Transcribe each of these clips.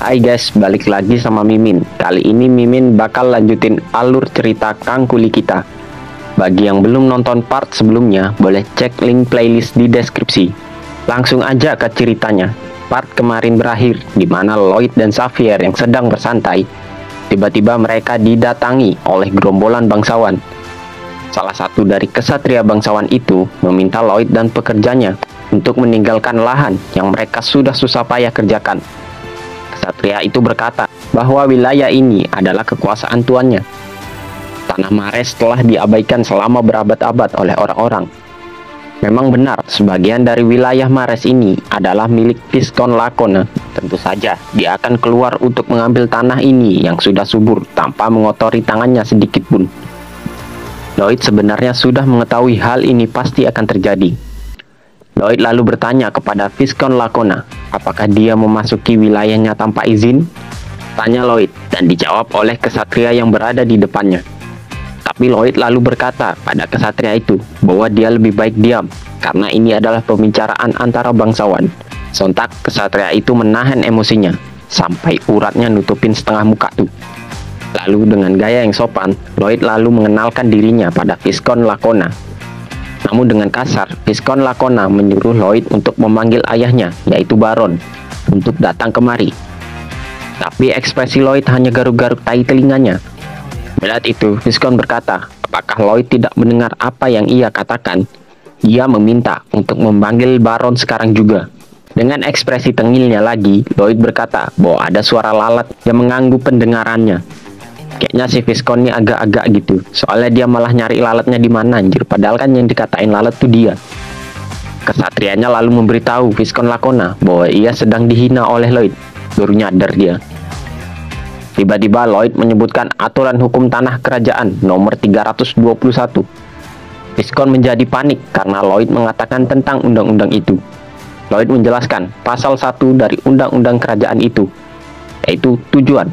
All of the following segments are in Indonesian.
Hai guys, balik lagi sama Mimin. Kali ini Mimin bakal lanjutin alur cerita Kang Kuli kita. Bagi yang belum nonton part sebelumnya, boleh cek link playlist di deskripsi. Langsung aja ke ceritanya. Part kemarin berakhir, di mana Lloyd dan Xavier yang sedang bersantai, tiba-tiba mereka didatangi oleh gerombolan bangsawan. Salah satu dari kesatria bangsawan itu meminta Lloyd dan pekerjanya untuk meninggalkan lahan yang mereka sudah susah payah kerjakan. Kesatria itu berkata bahwa wilayah ini adalah kekuasaan tuannya. Tanah Mares telah diabaikan selama berabad-abad oleh orang-orang. Memang benar, sebagian dari wilayah Mares ini adalah milik Viskon Lakona. Tentu saja, dia akan keluar untuk mengambil tanah ini yang sudah subur tanpa mengotori tangannya sedikit pun. Lloyd sebenarnya sudah mengetahui hal ini pasti akan terjadi. Lloyd lalu bertanya kepada Viskon Lakona, apakah dia memasuki wilayahnya tanpa izin? Tanya Lloyd, dan dijawab oleh kesatria yang berada di depannya. Tapi Lloyd lalu berkata pada kesatria itu bahwa dia lebih baik diam, karena ini adalah pembicaraan antara bangsawan. Sontak kesatria itu menahan emosinya, sampai uratnya nutupin setengah muka tuh. Lalu dengan gaya yang sopan, Lloyd lalu mengenalkan dirinya pada Viskon Lakona. Namun dengan kasar, Viskon Lakona menyuruh Lloyd untuk memanggil ayahnya, yaitu Baron, untuk datang kemari. Tapi ekspresi Lloyd hanya garuk-garuk tai telinganya. Melihat itu, Viskon berkata, apakah Lloyd tidak mendengar apa yang ia katakan? Ia meminta untuk memanggil Baron sekarang juga. Dengan ekspresi tengilnya lagi, Lloyd berkata bahwa ada suara lalat yang mengganggu pendengarannya. Kayaknya si Viskon ini agak-agak gitu. Soalnya dia malah nyari lalatnya di mana anjir. Padahal kan yang dikatain lalat tuh dia. Kesatrianya lalu memberitahu Viskon Lakona bahwa ia sedang dihina oleh Lloyd. Baru nyadar dia. Tiba-tiba Lloyd menyebutkan aturan hukum tanah kerajaan nomor 321. Viskon menjadi panik karena Lloyd mengatakan tentang undang-undang itu. Lloyd menjelaskan pasal 1 dari undang-undang kerajaan itu, yaitu tujuan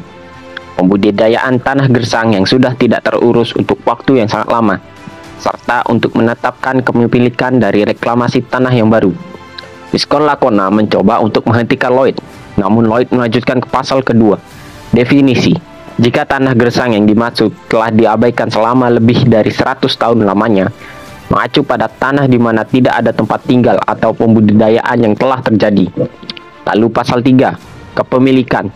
pembudidayaan tanah gersang yang sudah tidak terurus untuk waktu yang sangat lama, serta untuk menetapkan kepemilikan dari reklamasi tanah yang baru. Viskon Lakona mencoba untuk menghentikan Lloyd, namun Lloyd melanjutkan ke pasal kedua, definisi. Jika tanah gersang yang dimaksud telah diabaikan selama lebih dari 100 tahun lamanya, mengacu pada tanah di mana tidak ada tempat tinggal atau pembudidayaan yang telah terjadi. Lalu pasal 3, kepemilikan.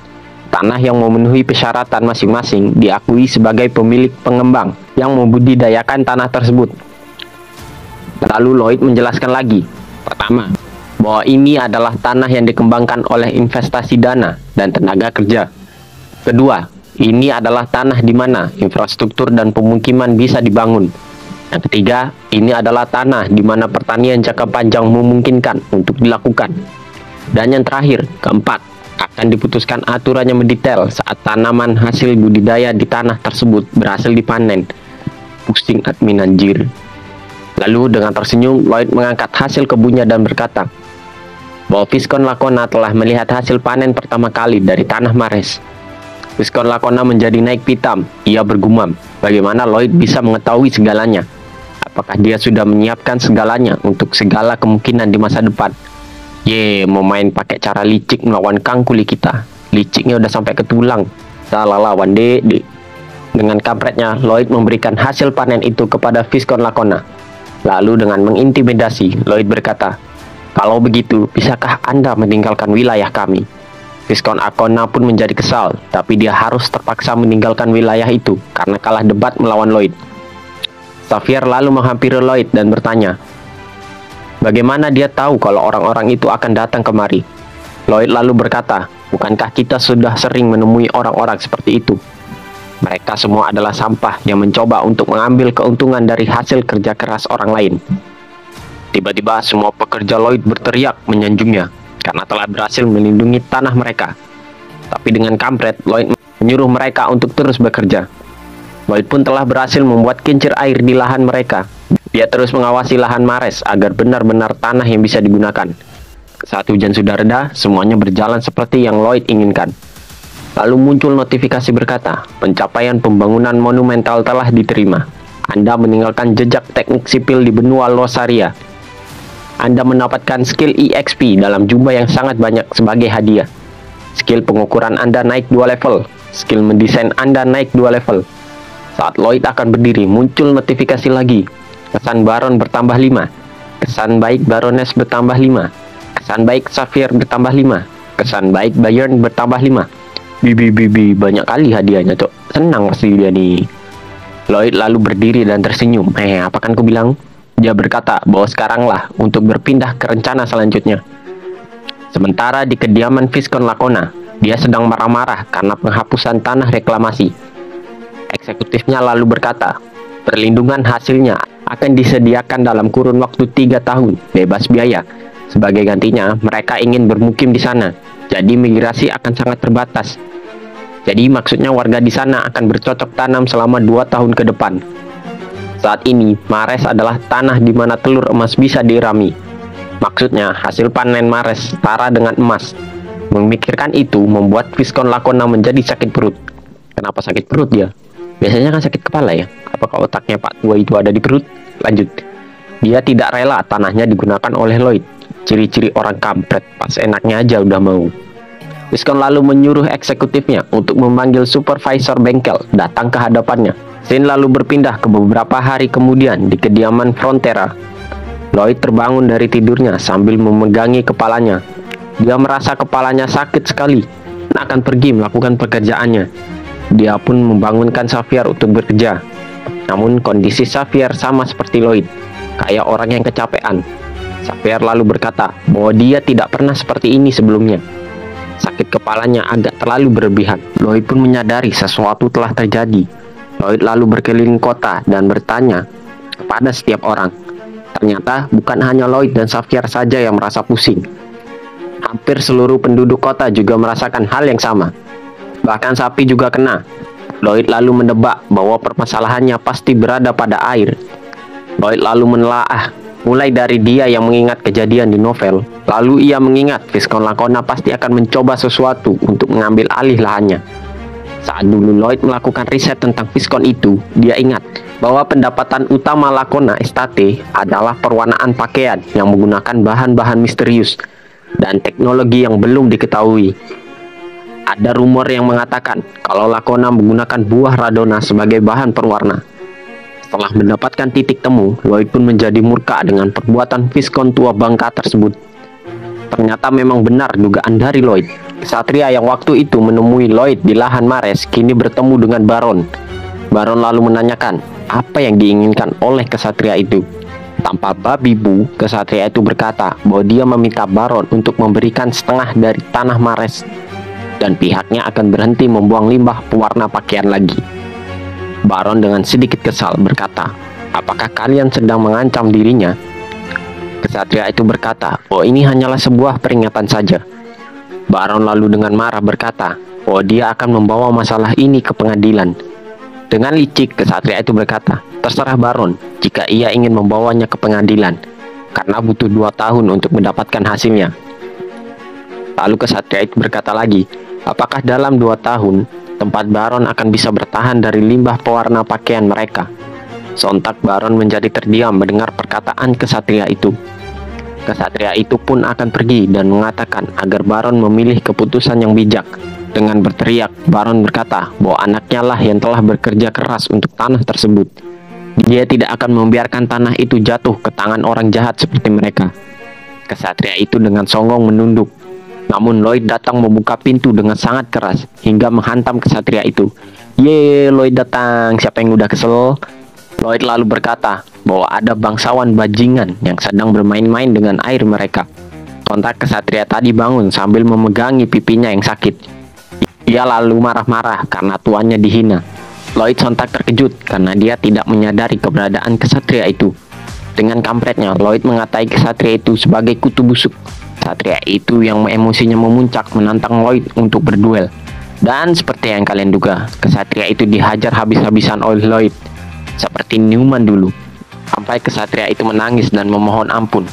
Tanah yang memenuhi persyaratan masing-masing diakui sebagai pemilik pengembang yang membudidayakan tanah tersebut. Lalu Lloyd menjelaskan lagi. Pertama, bahwa ini adalah tanah yang dikembangkan oleh investasi dana dan tenaga kerja. Kedua, ini adalah tanah di mana infrastruktur dan pemukiman bisa dibangun. Yang ketiga, ini adalah tanah di mana pertanian jangka panjang memungkinkan untuk dilakukan. Dan yang terakhir, keempat, akan diputuskan aturan yang mendetail saat tanaman hasil budidaya di tanah tersebut berhasil dipanen. Pusing admin anjir. Lalu dengan tersenyum, Lloyd mengangkat hasil kebunnya dan berkata bahwa Viskon Lakona telah melihat hasil panen pertama kali dari tanah Mares. Viskon Lakona menjadi naik pitam. Ia bergumam, bagaimana Lloyd bisa mengetahui segalanya? Apakah dia sudah menyiapkan segalanya untuk segala kemungkinan di masa depan? Mau main pakai cara licik melawan Kang Kuli kita. Liciknya udah sampai ke tulang. Salah lawan dek. Dengan kampretnya, Lloyd memberikan hasil panen itu kepada Viskon Lakona. Lalu dengan mengintimidasi, Lloyd berkata, kalau begitu, bisakah Anda meninggalkan wilayah kami? Viskon Lakona pun menjadi kesal, tapi dia harus terpaksa meninggalkan wilayah itu karena kalah debat melawan Lloyd. Xavier lalu menghampiri Lloyd dan bertanya, bagaimana dia tahu kalau orang-orang itu akan datang kemari? Lloyd lalu berkata, bukankah kita sudah sering menemui orang-orang seperti itu? Mereka semua adalah sampah yang mencoba untuk mengambil keuntungan dari hasil kerja keras orang lain. Tiba-tiba semua pekerja Lloyd berteriak menyanjungnya karena telah berhasil melindungi tanah mereka. Tapi dengan kampret, Lloyd menyuruh mereka untuk terus bekerja. Lloyd pun telah berhasil membuat kincir air di lahan mereka. Dia terus mengawasi lahan Mares agar benar-benar tanah yang bisa digunakan. Saat hujan sudah reda, semuanya berjalan seperti yang Lloyd inginkan. Lalu muncul notifikasi berkata, pencapaian pembangunan monumental telah diterima. Anda meninggalkan jejak teknik sipil di benua Losaria. Anda mendapatkan skill EXP dalam jumlah yang sangat banyak sebagai hadiah. Skill pengukuran Anda naik 2 level. Skill mendesain Anda naik 2 level. Saat Lloyd akan berdiri, muncul notifikasi lagi. Kesan Baron bertambah 5. Kesan baik Baroness bertambah 5. Kesan baik Xavier bertambah 5. Kesan baik Bayern bertambah 5. Bibi, banyak kali hadiahnya, Cok. Senang pasti dia nih. Lloyd lalu berdiri dan tersenyum. Apa kan ku bilang? Dia berkata bahwa sekaranglah untuk berpindah ke rencana selanjutnya. Sementara di kediaman Viscount Lacona, dia sedang marah-marah karena penghapusan tanah reklamasi. Eksekutifnya lalu berkata, perlindungan hasilnya akan disediakan dalam kurun waktu 3 tahun, bebas biaya. Sebagai gantinya, mereka ingin bermukim di sana, jadi migrasi akan sangat terbatas. Jadi maksudnya warga di sana akan bercocok tanam selama 2 tahun ke depan. Saat ini, Mares adalah tanah di mana telur emas bisa dirami. Maksudnya, hasil panen Mares setara dengan emas. Memikirkan itu membuat Viscount Lacona menjadi sakit perut. Kenapa sakit perut dia? Biasanya kan sakit kepala ya. Apakah otaknya Pak Tua itu ada di perut? Lanjut. Dia tidak rela tanahnya digunakan oleh Lloyd. Ciri-ciri orang kampret, pas enaknya aja udah mau. Viscount lalu menyuruh eksekutifnya untuk memanggil supervisor bengkel datang ke hadapannya. Scene lalu berpindah ke beberapa hari kemudian di kediaman Frontera. Lloyd terbangun dari tidurnya sambil memegangi kepalanya. Dia merasa kepalanya sakit sekali dan akan pergi melakukan pekerjaannya. Dia pun membangunkan Xavier untuk bekerja. Namun kondisi Xavier sama seperti Lloyd, kayak orang yang kecapean. Xavier lalu berkata bahwa dia tidak pernah seperti ini sebelumnya. Sakit kepalanya agak terlalu berlebihan. Lloyd pun menyadari sesuatu telah terjadi. Lloyd lalu berkeliling kota dan bertanya kepada setiap orang. Ternyata bukan hanya Lloyd dan Xavier saja yang merasa pusing. Hampir seluruh penduduk kota juga merasakan hal yang sama. Bahkan sapi juga kena. Lloyd lalu menebak bahwa permasalahannya pasti berada pada air. Lloyd lalu menelaah, mulai dari dia yang mengingat kejadian di novel. Lalu ia mengingat Viscount Lacona pasti akan mencoba sesuatu untuk mengambil alih lahannya. Saat dulu Lloyd melakukan riset tentang Viscount itu, dia ingat bahwa pendapatan utama Lacona Estate adalah perwarnaan pakaian yang menggunakan bahan-bahan misterius dan teknologi yang belum diketahui. Ada rumor yang mengatakan kalau Lacona menggunakan buah radona sebagai bahan perwarna. Setelah mendapatkan titik temu, Lloyd pun menjadi murka dengan perbuatan Viscount tua bangka tersebut. Ternyata memang benar dugaan dari Lloyd. Kesatria yang waktu itu menemui Lloyd di lahan Mares kini bertemu dengan Baron. Baron lalu menanyakan apa yang diinginkan oleh kesatria itu. Tanpa babi bu, kesatria itu berkata bahwa dia meminta Baron untuk memberikan setengah dari tanah Mares dan pihaknya akan berhenti membuang limbah pewarna pakaian lagi. Baron dengan sedikit kesal berkata, apakah kalian sedang mengancam dirinya? Kesatria itu berkata, oh ini hanyalah sebuah peringatan saja. Baron lalu dengan marah berkata, oh dia akan membawa masalah ini ke pengadilan. Dengan licik, kesatria itu berkata, terserah Baron jika ia ingin membawanya ke pengadilan, karena butuh 2 tahun untuk mendapatkan hasilnya. Lalu kesatria itu berkata lagi, apakah dalam 2 tahun, tempat Baron akan bisa bertahan dari limbah pewarna pakaian mereka? Sontak Baron menjadi terdiam mendengar perkataan kesatria itu. Kesatria itu pun akan pergi dan mengatakan agar Baron memilih keputusan yang bijak. Dengan berteriak, Baron berkata bahwa anaknya lah yang telah bekerja keras untuk tanah tersebut. Dia tidak akan membiarkan tanah itu jatuh ke tangan orang jahat seperti mereka. Kesatria itu dengan songong menunduk. Namun Lloyd datang membuka pintu dengan sangat keras hingga menghantam kesatria itu. Ye, Lloyd datang, siapa yang udah kesel? Lloyd lalu berkata bahwa ada bangsawan bajingan yang sedang bermain-main dengan air mereka. Sontak kesatria tadi bangun sambil memegangi pipinya yang sakit. Ia lalu marah-marah karena tuannya dihina. Lloyd sontak terkejut karena dia tidak menyadari keberadaan kesatria itu. Dengan kampretnya, Lloyd mengatai kesatria itu sebagai kutu busuk. Kesatria itu yang emosinya memuncak menantang Lloyd untuk berduel. Dan seperti yang kalian duga, kesatria itu dihajar habis-habisan oleh Lloyd. Seperti Newman dulu. Sampai kesatria itu menangis dan memohon ampun.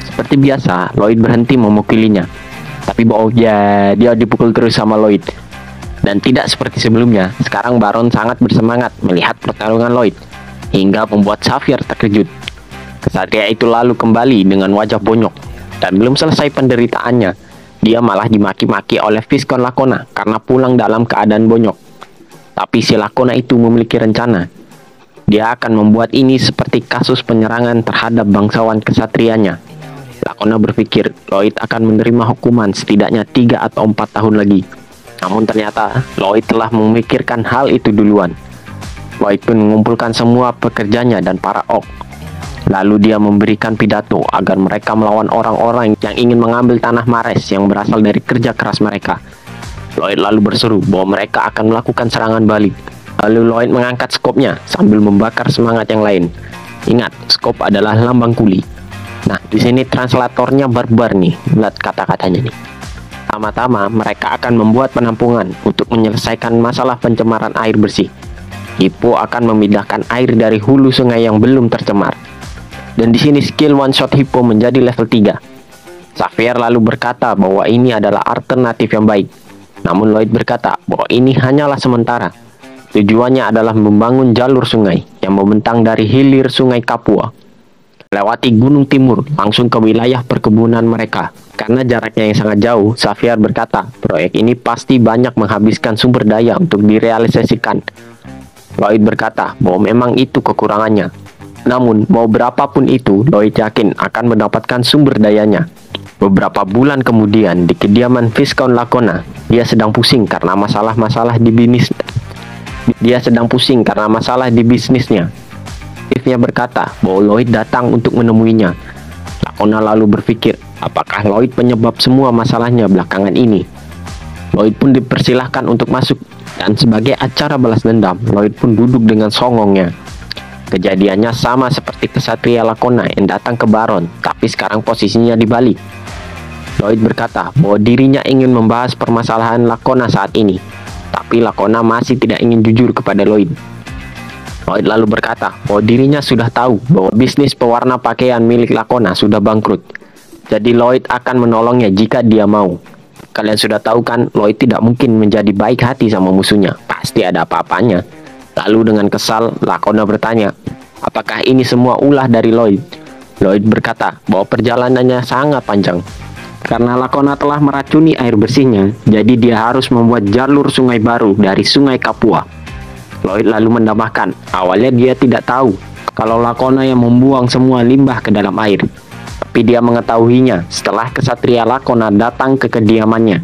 Seperti biasa, Lloyd berhenti memukulinya. Tapi dia dipukul terus sama Lloyd. Dan tidak seperti sebelumnya, sekarang Baron sangat bersemangat melihat pertarungan Lloyd, hingga membuat Xavier terkejut. Kesatria itu lalu kembali dengan wajah bonyok, dan belum selesai penderitaannya, Dia malah dimaki-maki oleh Viscount Lacona karena pulang dalam keadaan bonyok. Tapi si Lacona itu memiliki rencana. Dia akan membuat ini seperti kasus penyerangan terhadap bangsawan kesatrianya. Lacona berpikir Lloyd akan menerima hukuman setidaknya 3 atau 4 tahun lagi. Namun ternyata Lloyd telah memikirkan hal itu duluan. Lloyd pun mengumpulkan semua pekerjanya dan para orc. Lalu dia memberikan pidato agar mereka melawan orang-orang yang ingin mengambil tanah Mares yang berasal dari kerja keras mereka. Lloyd lalu berseru bahwa mereka akan melakukan serangan balik. Lalu Lloyd mengangkat skopnya sambil membakar semangat yang lain. Ingat, skop adalah lambang kuli. Nah, di sini translatornya barbar nih, lihat kata-katanya nih. Pertama-tama, mereka akan membuat penampungan untuk menyelesaikan masalah pencemaran air bersih. Hippo akan memindahkan air dari hulu sungai yang belum tercemar. Dan di sini skill one shot Hippo menjadi level 3. Xavier lalu berkata bahwa ini adalah alternatif yang baik. Namun Lloyd berkata bahwa ini hanyalah sementara. Tujuannya adalah membangun jalur sungai yang membentang dari hilir sungai Kapua, lewati gunung timur langsung ke wilayah perkebunan mereka. Karena jaraknya yang sangat jauh, Xavier berkata proyek ini pasti banyak menghabiskan sumber daya untuk direalisasikan. Lloyd berkata bahwa memang itu kekurangannya. Namun mau berapapun itu, Lloyd yakin akan mendapatkan sumber dayanya. Beberapa bulan kemudian di kediaman Viscount Lacona, dia sedang pusing karena masalah-masalah di bisnisnya. Steve-nya berkata bahwa Lloyd datang untuk menemuinya. Lacona lalu berpikir, apakah Lloyd penyebab semua masalahnya belakangan ini? Lloyd pun dipersilahkan untuk masuk, dan sebagai acara balas dendam, Lloyd pun duduk dengan songongnya. Kejadiannya sama seperti kesatria Lacona yang datang ke Baron, tapi sekarang posisinya dibalik. Lloyd berkata bahwa dirinya ingin membahas permasalahan Lacona saat ini, tapi Lacona masih tidak ingin jujur kepada Lloyd. Lloyd lalu berkata bahwa dirinya sudah tahu bahwa bisnis pewarna pakaian milik Lacona sudah bangkrut. Jadi Lloyd akan menolongnya jika dia mau. Kalian sudah tahu kan, Lloyd tidak mungkin menjadi baik hati sama musuhnya. Pasti ada apa-apanya. Lalu dengan kesal, Lacona bertanya, apakah ini semua ulah dari Lloyd? Lloyd berkata bahwa perjalanannya sangat panjang. Karena Lacona telah meracuni air bersihnya, jadi dia harus membuat jalur sungai baru dari sungai Kapua. Lloyd lalu menambahkan, awalnya dia tidak tahu kalau Lacona yang membuang semua limbah ke dalam air. Tapi dia mengetahuinya setelah kesatria Lacona datang ke kediamannya.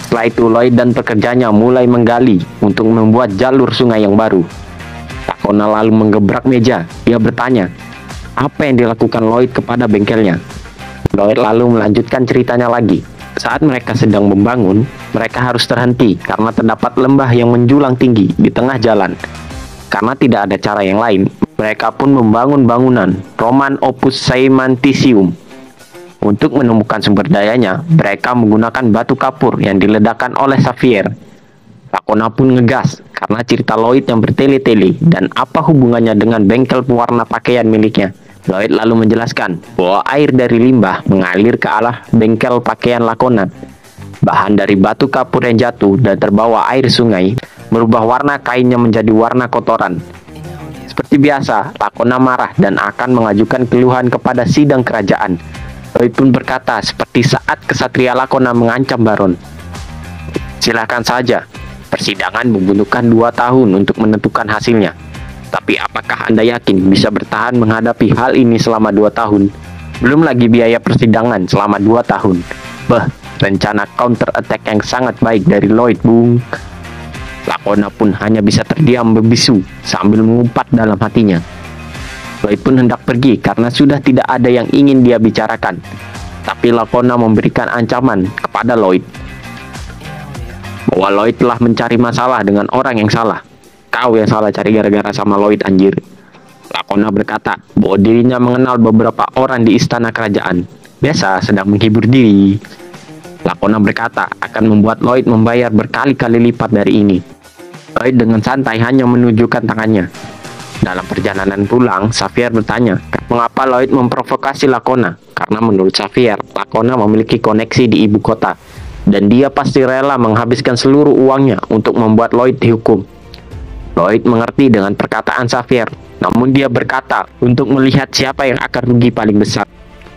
Setelah itu Lloyd dan pekerjanya mulai menggali untuk membuat jalur sungai yang baru. Lacona lalu menggebrak meja. Dia bertanya, apa yang dilakukan Lloyd kepada bengkelnya? Lloyd lalu melanjutkan ceritanya lagi. Saat mereka sedang membangun, mereka harus terhenti karena terdapat lembah yang menjulang tinggi di tengah jalan. Karena tidak ada cara yang lain, mereka pun membangun bangunan Roman Opus Caementicium. Untuk menemukan sumber dayanya, mereka menggunakan batu kapur yang diledakkan oleh Xavier. Lacona pun ngegas karena cerita Lloyd yang bertele-tele dan apa hubungannya dengan bengkel pewarna pakaian miliknya. Lloyd lalu menjelaskan bahwa air dari limbah mengalir ke arah bengkel pakaian Lacona. Bahan dari batu kapur yang jatuh dan terbawa air sungai merubah warna kainnya menjadi warna kotoran. Seperti biasa, Lacona marah dan akan mengajukan keluhan kepada sidang kerajaan. Lloyd pun berkata seperti saat kesatria Lacona mengancam Baron. Silakan saja, persidangan membutuhkan 2 tahun untuk menentukan hasilnya. Tapi apakah Anda yakin bisa bertahan menghadapi hal ini selama 2 tahun? Belum lagi biaya persidangan selama 2 tahun. Rencana counter attack yang sangat baik dari Lloyd, Bung. Lacona pun hanya bisa terdiam membisu sambil mengumpat dalam hatinya. Lloyd pun hendak pergi karena sudah tidak ada yang ingin dia bicarakan. Tapi Lacona memberikan ancaman kepada Lloyd bahwa Lloyd telah mencari masalah dengan orang yang salah. Kau yang salah cari gara-gara sama Lloyd, anjir. Lacona berkata bahwa dirinya mengenal beberapa orang di istana kerajaan. Biasa sedang menghibur diri. Lacona berkata akan membuat Lloyd membayar berkali-kali lipat dari ini. Lloyd dengan santai hanya menunjukkan tangannya. Dalam perjalanan pulang, Xavier bertanya, mengapa Lloyd memprovokasi Lacona? Karena menurut Xavier, Lacona memiliki koneksi di ibu kota, dan dia pasti rela menghabiskan seluruh uangnya untuk membuat Lloyd dihukum. Lloyd mengerti dengan perkataan Xavier, namun dia berkata untuk melihat siapa yang akan rugi paling besar.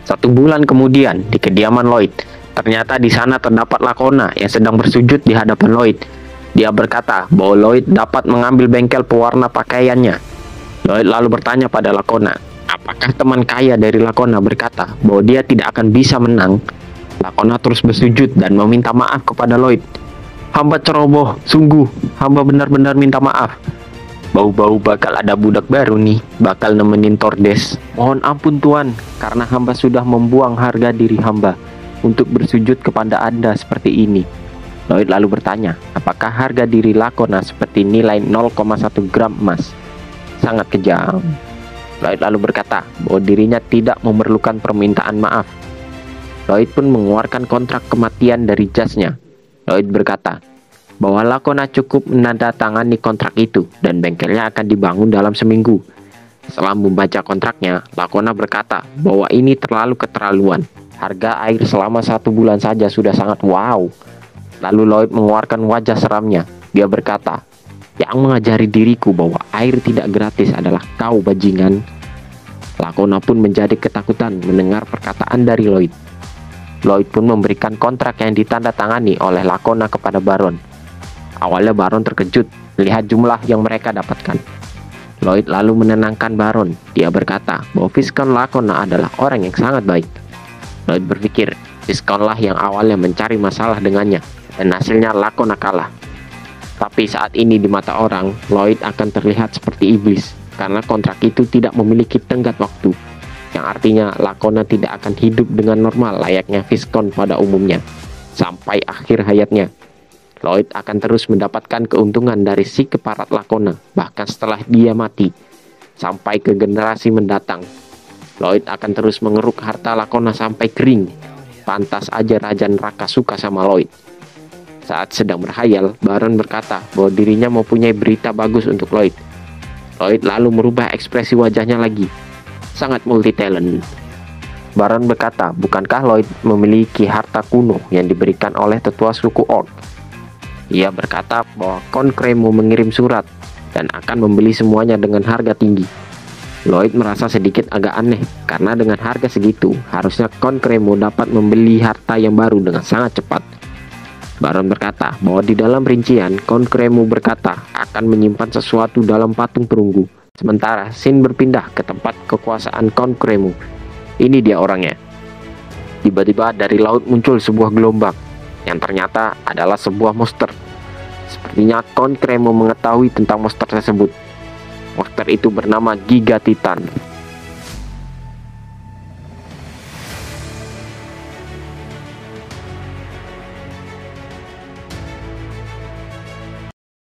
1 bulan kemudian, di kediaman Lloyd, Ternyata di sana terdapat Lakona yang sedang bersujud di hadapan Lloyd. Dia berkata bahwa Lloyd dapat mengambil bengkel pewarna pakaiannya. Lloyd lalu bertanya pada Lakona, apakah teman kaya dari Lakona berkata bahwa dia tidak akan bisa menang. Lakona terus bersujud dan meminta maaf kepada Lloyd. Hamba ceroboh, sungguh, hamba benar-benar minta maaf. Bau-bau bakal ada budak baru nih, bakal nemenin Tordes. Mohon ampun Tuan, karena hamba sudah membuang harga diri hamba untuk bersujud kepada Anda seperti ini. Lloyd lalu bertanya, apakah harga diri Lakona seperti nilai 0,1 gram emas? Sangat kejam. Lloyd lalu berkata bahwa dirinya tidak memerlukan permintaan maaf. Lloyd pun mengeluarkan kontrak kematian dari jasnya. Lloyd berkata bahwa Lakona cukup menandatangani kontrak itu dan bengkelnya akan dibangun dalam seminggu. Setelah membaca kontraknya, Lakona berkata bahwa ini terlalu keterlaluan. Harga air selama 1 bulan saja sudah sangat wow. Lalu Lloyd mengeluarkan wajah seramnya. Dia berkata, yang mengajari diriku bahwa air tidak gratis adalah kau bajingan. Lakona pun menjadi ketakutan mendengar perkataan dari Lloyd. Lloyd pun memberikan kontrak yang ditandatangani oleh Lakona kepada Baron. Awalnya Baron terkejut melihat jumlah yang mereka dapatkan. Lloyd lalu menenangkan Baron. Dia berkata bahwa Viscount Lakona adalah orang yang sangat baik. Lloyd berpikir, Viscount lah yang awalnya mencari masalah dengannya, dan hasilnya Lakona kalah. Tapi saat ini di mata orang, Lloyd akan terlihat seperti iblis, karena kontrak itu tidak memiliki tenggat waktu, yang artinya Lakona tidak akan hidup dengan normal layaknya Viscount pada umumnya. Sampai akhir hayatnya, Lloyd akan terus mendapatkan keuntungan dari si keparat Lakona, bahkan setelah dia mati. Sampai ke generasi mendatang, Lloyd akan terus mengeruk harta Lakona sampai kering. Pantas aja Raja Neraka suka sama Lloyd. Saat sedang berhayal, Baron berkata bahwa dirinya mempunyai berita bagus untuk Lloyd. Lloyd lalu merubah ekspresi wajahnya lagi. Sangat multi-talent. Baron berkata, bukankah Lloyd memiliki harta kuno yang diberikan oleh tetua suku Orc? Ia berkata bahwa Count Cremo mengirim surat dan akan membeli semuanya dengan harga tinggi. Lloyd merasa sedikit agak aneh, karena dengan harga segitu, harusnya Count Cremo dapat membeli harta yang baru dengan sangat cepat. Baron berkata bahwa di dalam rincian, Count Cremo berkata akan menyimpan sesuatu dalam patung perunggu. Sementara Sin berpindah ke tempat kekuasaan Count Cremo. Ini dia orangnya. Tiba-tiba dari laut muncul sebuah gelombang, yang ternyata adalah sebuah monster. Sepertinya Count Cremo mengetahui tentang monster tersebut. Monster itu bernama Giga Titan.